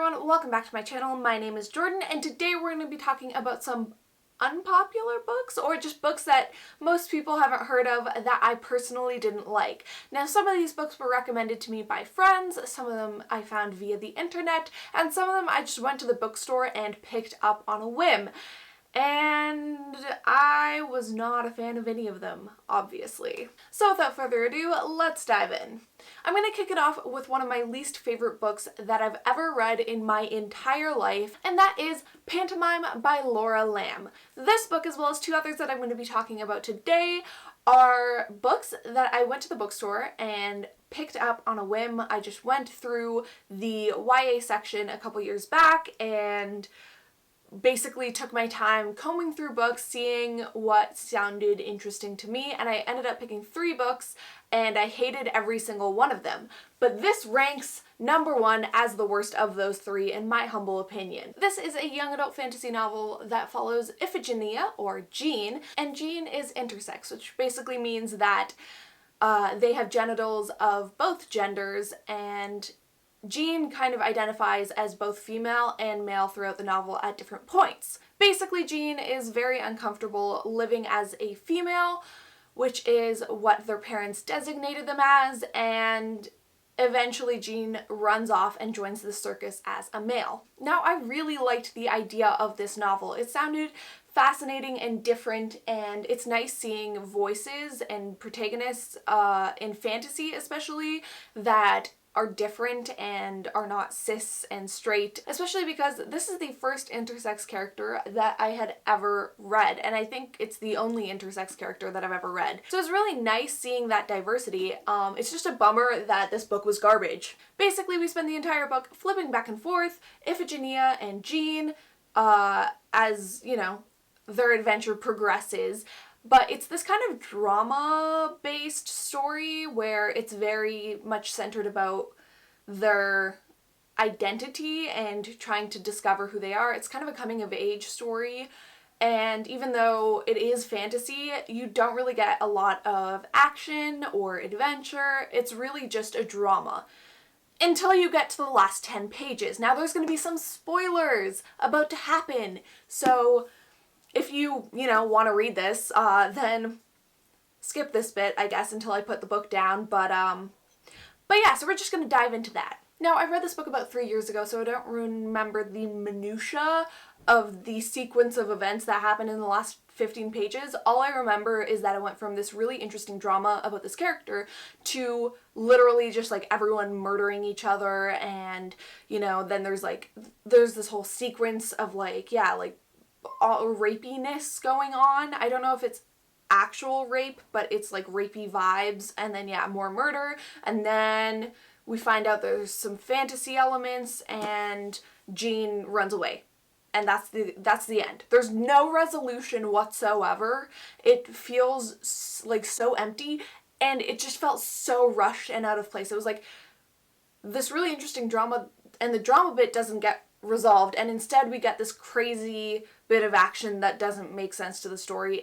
everyone, welcome back to my channel. My name is Jordan and today we're going to be talking about some unpopular books, or just books that most people haven't heard of that I personally didn't like. Now, some of these books were recommended to me by friends, some of them I found via the internet, and some of them I just went to the bookstore and picked up on a whim. And I was not a fan of any of them, obviously. So without further ado, let's dive in. I'm going to kick it off with one of my least favorite books that I've ever read in my entire life, and that is Pantomime by Laura Lamb. This book, as well as two others that I'm going to be talking about today, are books that I went to the bookstore and picked up on a whim. I just went through the YA section a couple years back and basically took my time combing through books, seeing what sounded interesting to me, and I ended up picking 3 books, and I hated every single one of them. But this ranks number 1 as the worst of those 3 in my humble opinion. This is a young adult fantasy novel that follows Iphigenia, or Jean, and Jean is intersex, which basically means that they have genitals of both genders, and Jean kind of identifies as both female and male throughout the novel at different points. Basically, Jean is very uncomfortable living as a female, which is what their parents designated them as, and eventually Jean runs off and joins the circus as a male. Now, I really liked the idea of this novel. It sounded fascinating and different, and it's nice seeing voices and protagonists in fantasy especially that are different and are not cis and straight, especially because this is the first intersex character that I had ever read, and I think it's the only intersex character that I've ever read. So it's really nice seeing that diversity. It's just a bummer that this book was garbage. Basically, we spend the entire book flipping back and forth, Iphigenia and Jean, as, you know, their adventure progresses. But it's this kind of drama-based story where it's very much centered about their identity and trying to discover who they are. It's kind of a coming-of-age story, and even though it is fantasy, you don't really get a lot of action or adventure. It's really just a drama. Until you get to the last 10 pages. Now, there's going to be some spoilers about to happen, so if you want to read this, then skip this bit, I guess, until I put the book down, but yeah, so we're just going to dive into that. Now, I read this book about 3 years ago, so I don't remember the minutia of the sequence of events that happened in the last 15 pages. All I remember is that it went from this really interesting drama about this character to literally just like everyone murdering each other, and, you know, then there's this whole sequence of all rapiness going on. I don't know if it's actual rape, but it's like rapey vibes, and then yeah, more murder, and then we find out there's some fantasy elements, and Jean runs away. And that's the end. There's no resolution whatsoever. It feels like so empty, and it just felt so rushed and out of place. It was like this really interesting drama, and the drama bit doesn't get resolved, and instead we get this crazy bit of action that doesn't make sense to the story.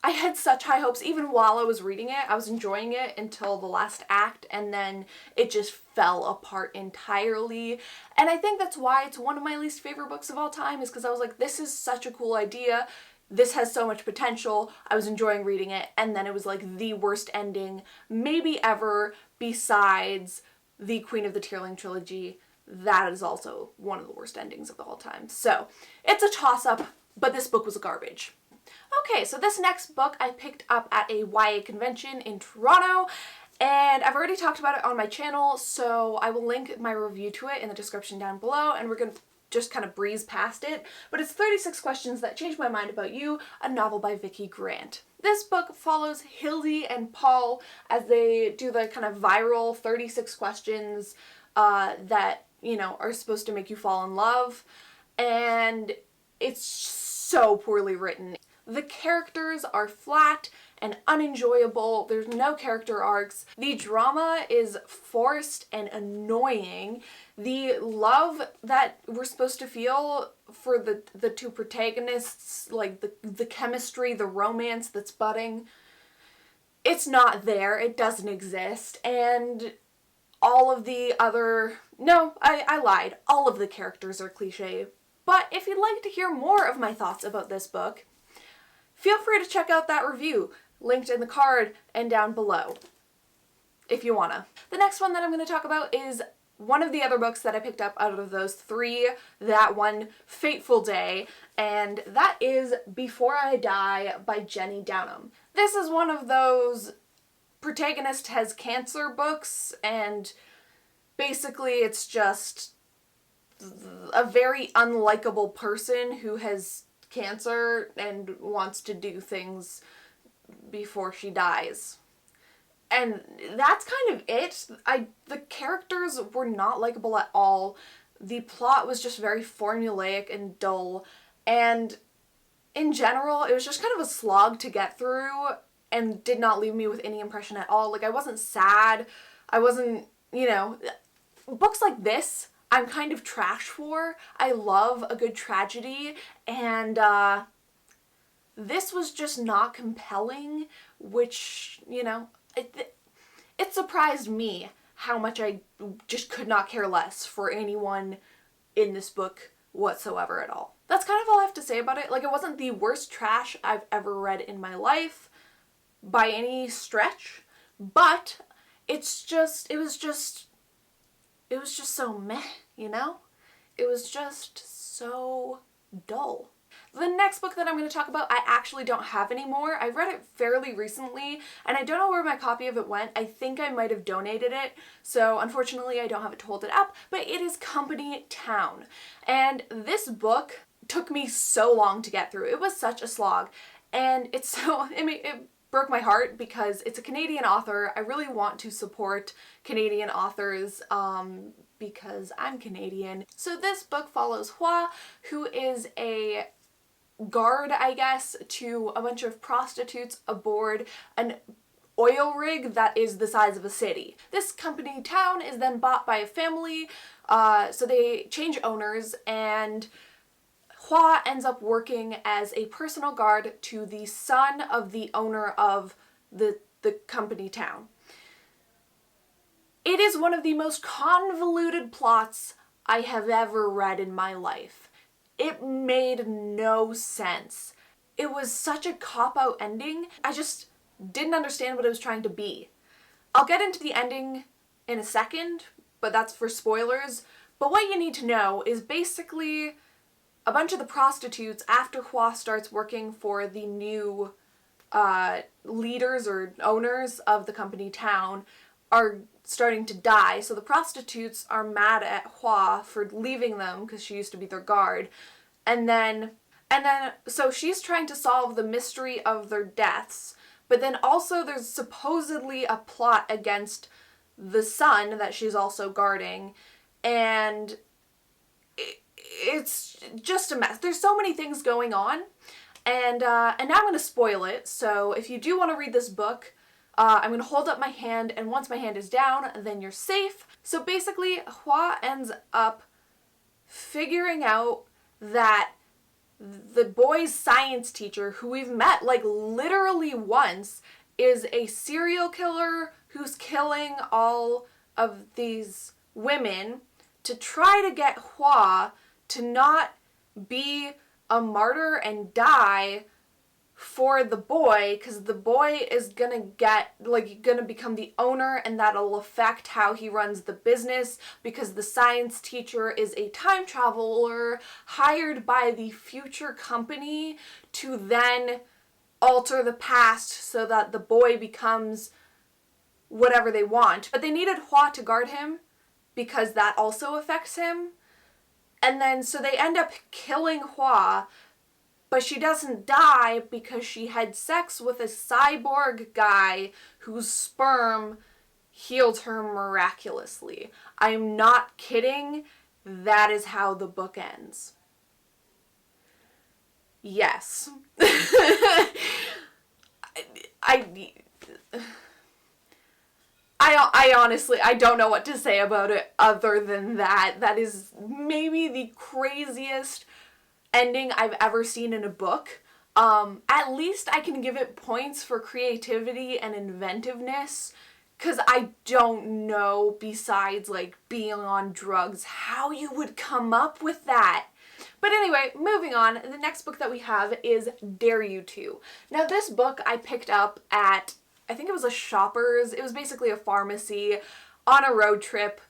I had such high hopes. Even while I was reading it, I was enjoying it until the last act, and then it just fell apart entirely. And I think that's why it's one of my least favorite books of all time, is because I was like, this is such a cool idea. This has so much potential. I was enjoying reading it, and then it was like the worst ending maybe ever, besides the Queen of the Tearling trilogy. That is also one of the worst endings of all time. So it's a toss-up, but this book was garbage. Okay, so this next book I picked up at a YA convention in Toronto, and I've already talked about it on my channel, so I will link my review to it in the description down below, and we're going to just kind of breeze past it. But it's 36 Questions That Changed My Mind About You, a novel by Vicki Grant. This book follows Hildy and Paul as they do the kind of viral 36 questions that, you know, are supposed to make you fall in love, and it's so poorly written. The characters are flat and unenjoyable. There's no character arcs. The drama is forced and annoying. The love that we're supposed to feel for the two protagonists, like the chemistry, the romance that's budding, it's not there. It doesn't exist. And all of the other... No, I lied. All of the characters are cliche. But if you'd like to hear more of my thoughts about this book, feel free to check out that review, linked in the card and down below, if you wanna. The next one that I'm gonna talk about is one of the other books that I picked up out of those three that one fateful day, and that is Before I Die by Jenny Downham. This is one of those protagonist has cancer books, and basically it's just a very unlikable person who has cancer and wants to do things before she dies. And that's kind of it. The characters were not likable at all. The plot was just very formulaic and dull. And in general, it was just kind of a slog to get through and did not leave me with any impression at all. Like, I wasn't sad. I wasn't, you know, books like this, I'm kind of trash for. I love a good tragedy, and this was just not compelling, which, you know, it surprised me how much I just could not care less for anyone in this book whatsoever at all. That's kind of all I have to say about it. Like, it wasn't the worst trash I've ever read in my life by any stretch, but it was just so meh, you know? It was just so dull. The next book that I'm going to talk about, I actually don't have anymore. I read it fairly recently, and I don't know where my copy of it went. I think I might have donated it, so unfortunately I don't have it to hold it up, but it is Company Town. And this book took me so long to get through. It was such a slog, and it broke my heart because it's a Canadian author. I really want to support Canadian authors because I'm Canadian. So this book follows Hua, who is a guard, I guess, to a bunch of prostitutes aboard an oil rig that is the size of a city. This company town is then bought by a family, so they change owners, and Hua ends up working as a personal guard to the son of the owner of the company town. It is one of the most convoluted plots I have ever read in my life. It made no sense. It was such a cop-out ending. I just didn't understand what it was trying to be. I'll get into the ending in a second, but that's for spoilers. But what you need to know is basically a bunch of the prostitutes, after Hua starts working for the new leaders or owners of the company town, are starting to die. So the prostitutes are mad at Hua for leaving them because she used to be their guard. And then so she's trying to solve the mystery of their deaths. But then also there's supposedly a plot against the son that she's also guarding. And it's just a mess. There's so many things going on. And now I'm going to spoil it. So if you do want to read this book, I'm going to hold up my hand, and once my hand is down, then you're safe. So basically, Hua ends up figuring out that the boy's science teacher, who we've met like literally once, is a serial killer who's killing all of these women to try to get Hua to not be a martyr and die for the boy, because the boy is gonna become the owner, and that'll affect how he runs the business, because the science teacher is a time traveler hired by the future company to then alter the past so that the boy becomes whatever they want. But they needed Hua to guard him because that also affects him. And then so they end up killing Hua, but she doesn't die because she had sex with a cyborg guy whose sperm healed her miraculously. I'm not kidding. That is how the book ends. Yes. I honestly, I don't know what to say about it other than that. That is maybe the craziest ending I've ever seen in a book. At least I can give it points for creativity and inventiveness, because I don't know, besides like being on drugs, how you would come up with that. But anyway, moving on, the next book that we have is Dare You To. Now this book I picked up at, I think it was a Shoppers. It was basically a pharmacy on a road trip,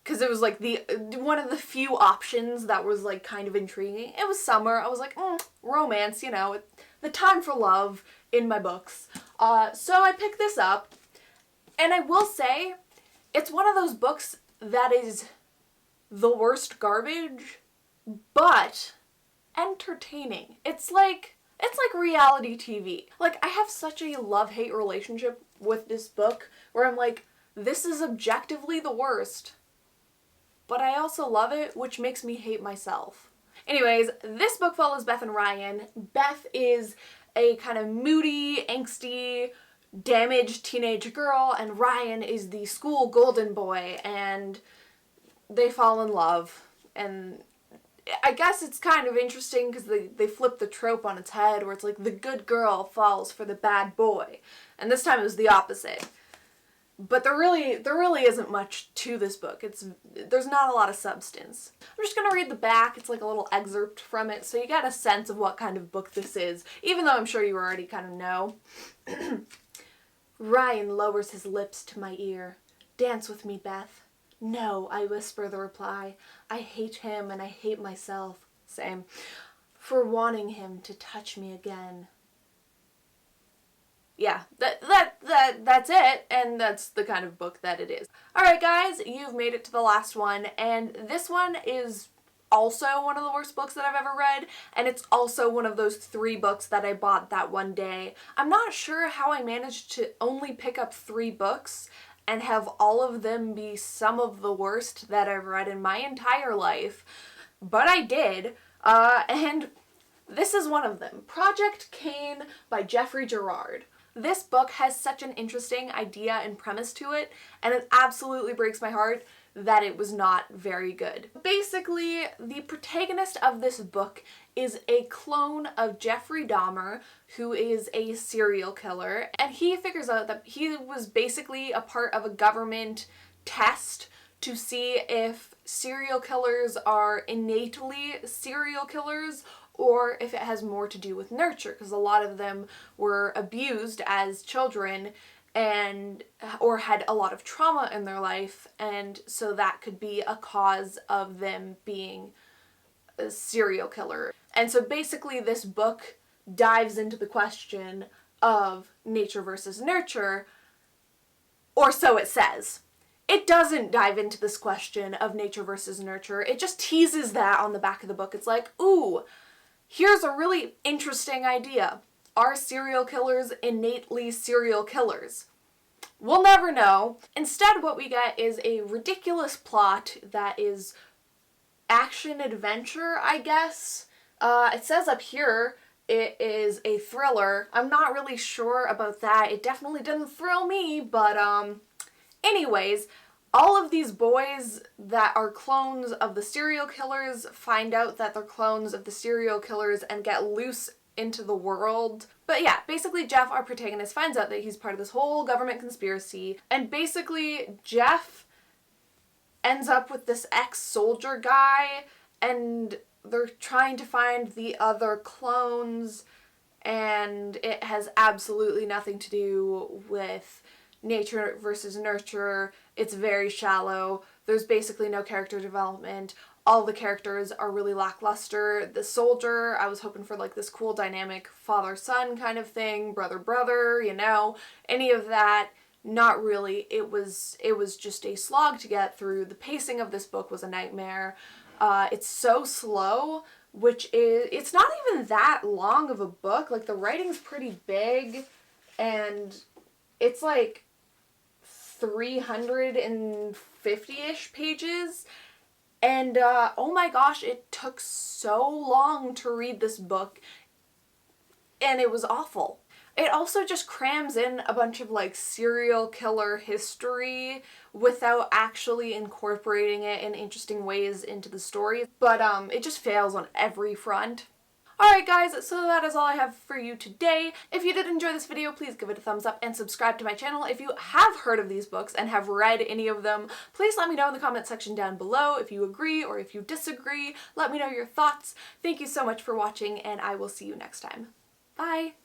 because it was like one of the few options that was like kind of intriguing. It was summer. I was like, romance, you know, the time for love in my books. So I picked this up, and I will say, it's one of those books that is the worst garbage, but entertaining. It's like reality TV. Like, I have such a love-hate relationship with this book where I'm like, this is objectively the worst, but I also love it, which makes me hate myself. Anyways, this book follows Beth and Ryan. Beth is a kind of moody, angsty, damaged teenage girl, and Ryan is the school golden boy, and they fall in love. And I guess it's kind of interesting because they flip the trope on its head, where it's like the good girl falls for the bad boy, and this time it was the opposite. But there really isn't much to this book. There's not a lot of substance. I'm just gonna read the back. It's like a little excerpt from it, so you get a sense of what kind of book this is, even though I'm sure you already kind of know. Ryan lowers his lips to my ear. Dance with me, Beth. No, I whisper the reply. I hate him and I hate myself. Same. For wanting him to touch me again. Yeah, that's it, and that's the kind of book that it is. Alright guys, you've made it to the last one, and this one is also one of the worst books that I've ever read, and it's also one of those 3 books that I bought that one day. I'm not sure how I managed to only pick up 3 books and have all of them be some of the worst that I've read in my entire life, but I did, and this is one of them. Project Cain by Jeffrey Gerard. This book has such an interesting idea and premise to it, and it absolutely breaks my heart that it was not very good. Basically, the protagonist of this book is a clone of Jeffrey Dahmer, who is a serial killer, and he figures out that he was basically a part of a government test to see if serial killers are innately serial killers or if it has more to do with nurture, because a lot of them were abused as children or had a lot of trauma in their life, and so that could be a cause of them being a serial killer. And so basically this book dives into the question of nature versus nurture, or so it says. It doesn't dive into this question of nature versus nurture, it just teases that on the back of the book. It's like, ooh, here's a really interesting idea. Are serial killers innately serial killers? We'll never know. Instead, what we get is a ridiculous plot that is action-adventure, I guess. It says up here it is a thriller. I'm not really sure about that. It definitely didn't thrill me, but anyways, all of these boys that are clones of the serial killers find out that they're clones of the serial killers and get loose into the world. But yeah, basically Jeff, our protagonist, finds out that he's part of this whole government conspiracy, and basically Jeff ends up with this ex-soldier guy, and they're trying to find the other clones, and it has absolutely nothing to do with nature versus nurture. It's very shallow. There's basically no character development. All the characters are really lackluster. The soldier, I was hoping for like this cool dynamic father-son kind of thing, brother-brother, you know, any of that. Not really. It was just a slog to get through. The pacing of this book was a nightmare. It's so slow, it's not even that long of a book. Like, the writing's pretty big, and it's like 350-ish pages, and oh my gosh, it took so long to read this book, and it was awful. It also just crams in a bunch of like serial killer history without actually incorporating it in interesting ways into the story, but it just fails on every front. Alright guys, so that is all I have for you today. If you did enjoy this video, please give it a thumbs up and subscribe to my channel. If you have heard of these books and have read any of them, please let me know in the comment section down below if you agree or if you disagree. Let me know your thoughts. Thank you so much for watching, and I will see you next time. Bye!